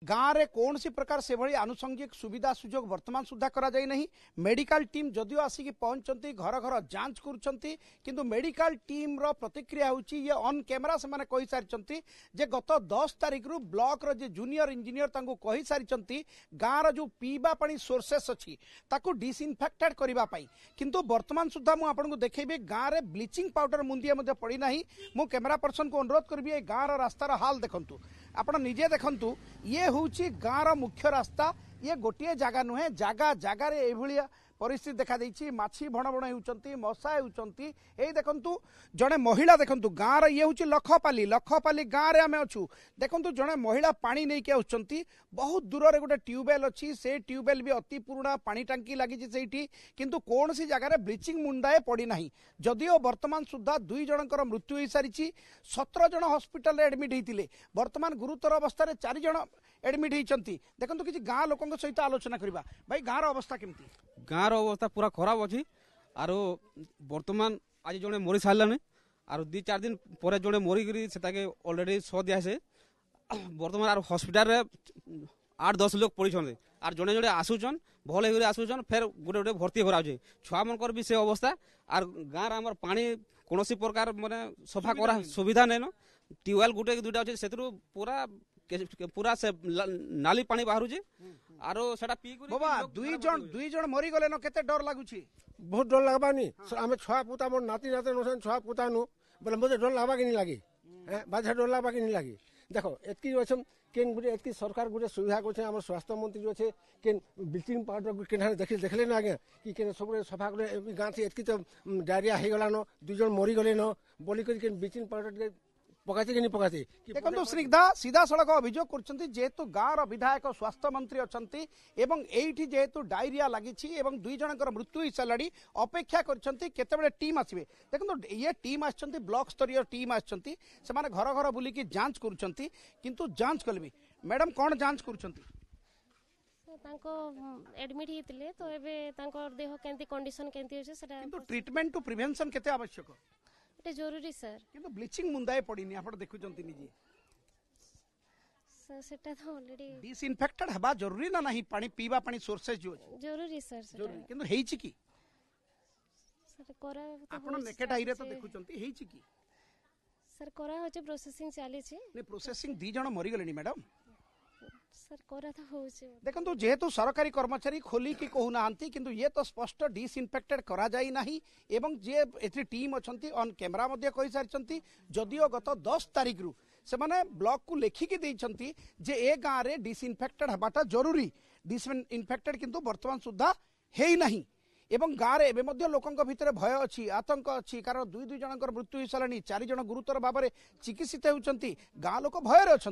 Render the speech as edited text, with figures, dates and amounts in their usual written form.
गाँव में कौन सी प्रकार से भली आनुषंगिक सुविधा सुजोग वर्तमान सुधा करा जाय नहीं। मेडिकल टीम जदियो आसिक पहुंचती घर घर जांच करुँच मेडिकल टीम रो प्रतिक्रिया होची ये ऑन कैमरा से माने कहि सारिचंती जे गत 10 तारिख रु ब्लॉक रो जे जूनियर इंजीनियर तांको कहि सारिचंती गाँव रो जो पीवा पानी सोर्सेस अछि ताकू डिसइनफेक्टेड करिबा पई किंतु वर्तमान सुधा मु आपनको देखैबे गाँव रे ब्लीचिंग पाउडर मुंदिया मध्ये पड़ी नाही। मु कैमरा पर्सन को अनुरोध करबी ए गाँव रो रास्तार हाल देखंतु आपण निजे देखंतु ये होउची गाँव मुख्य रास्ता ये गोटे जगह नुहे जगह जगार ये परिस्थिति देखा देछि माछी भण भण होउचंती मशा होउचंती ए देखंतु जड़े महिला देखंतु गाँव रे ये होउची लखपाली गाँव रे आमे अछु देखंतु जड़े महिला पानी नहीं के आउचंती बहुत दूर रे गोटे ट्यूबवेल अछि से ट्यूबवेल भी अति पुराना पानी टांकी लागि छि सेठी किंतु कोन सी जगह रे ब्लीचिंग मुंडाए पड़ी नाही जदियो वर्तमान सुधा 2 जनकर मृत्यु होई सारिछि 17 जन हॉस्पिटल रे एडमिट हेतिले वर्तमान गुरुतर अवस्था रे 4 जन एडमिट हेचंती देखंतु किछि गाँ लोकन सहित आलोचना करबा भाई गाँव रो अवस्था केमती गाँव अवस्था पूरा खराब अच्छी आरो वर्तमान आज जड़े मरी सारे आरो 2-4 दिन पर जड़े मरिकी से ऑलरेडी सौ दिया से वर्तमान आरो हॉस्पिटल रे 8-10 लोग पड़े आर जड़े जड़े आसुचन भल हो आसुचन फिर गोटे गोटे भर्ती करा छुआ मनकर भी से अवस्था आर गाँव आमर पानी कौन प्रकार माने सफा करा सुविधा नहीं न ट्यूबवेल गोटे 2टा अच्छे से पूरा पूरा से नाली पानी बाहर आरो सेटा पी बाबा 2 जन मरी गले न केते डर लागुची बहुत डर लगबानी आमे छुआ पुता मोर नाती नाते नसन छुआ पुता नु बोले मते डर लागबा कि नहीं लागी बाजा डर लागबा कि नहीं लागी देखो एतकी अछि केन गुटे एतकी सरकार गुटे सुविधा को हमर स्वास्थ्य मंत्री जो छे केन ब्लीचिंग पाउडर केन देखले ना आगे कि केन सब सफा करे गां से एतकी तो डायरिया हे गला न 2 जन मरी गले न बोली कर केन ब्लीचिंग पाउडर पकाते कि नहीं पकाते देखो स्निग्धा सीधा सड़क अभियोग करछंती जेतु गाँव विधायक स्वास्थ्य मंत्री अछंती एवं एठी जेतु डायरिया लागिछि एवं 2 जनकर मृत्यु होई सालाडी अपेक्षा करछंती केतेबेले टीम आसीबे देखो ये टीम आछंती ब्लॉक स्तरीय टीम आछंती से माने घर घर बुली की जांच करछंती किंतु जांच कलबी मैडम कोन जांच करछंती तांको एडमिट हितले तो एबे तांको देह केंती कंडीशन केंती होছে सेटा किंतु ट्रीटमेंट टू प्रिवेंशन केते आवश्यक जरूरी सर किंतु ब्लीचिंग मुंदाए पड़ीनी आपण देखुचंती निजे सर सेटा तो ऑलरेडी डिसइनफेक्टेड हबा जरूरी ना नहीं पानी पीवा पानी सोर्सेस जो जरूरी सर सेटा जरूरी किंतु हेइछि की सर कोरा आपण नेकेट आइरे तो देखुचंती हेइछि की सर कोरा होचे प्रोसेसिंग चाली छी ने प्रोसेसिंग 2 जन मरि गलेनी मैडम सर कोरा तो होचे देखंतु जेहेतु सरकारी कर्मचारी खोली की कहू नांती किंतु ये तो स्पष्ट डिसइनफेक्टेड करा जाई नाही एवं जे एथि टीम अछंती ऑन कैमरा मध्ये कहि सारचंती जदियो गत 10 तारिख रु से माने ब्लॉक को लेखिकी देइछंती जे ए गाँ रे डिसइनफेक्टेड हबाटा जरूरी डिसइनफेक्टेड किंतु वर्तमान सुद्धा हेई नाही एवं गाँव में एवं लोकों भितर भय अच्छी आतंक अच्छी कारण 2 जनकर मृत्यु हो सारे 4 जन गुरुतर भाव में चिकित्सित होती गाँ लोक भयर अच्छा।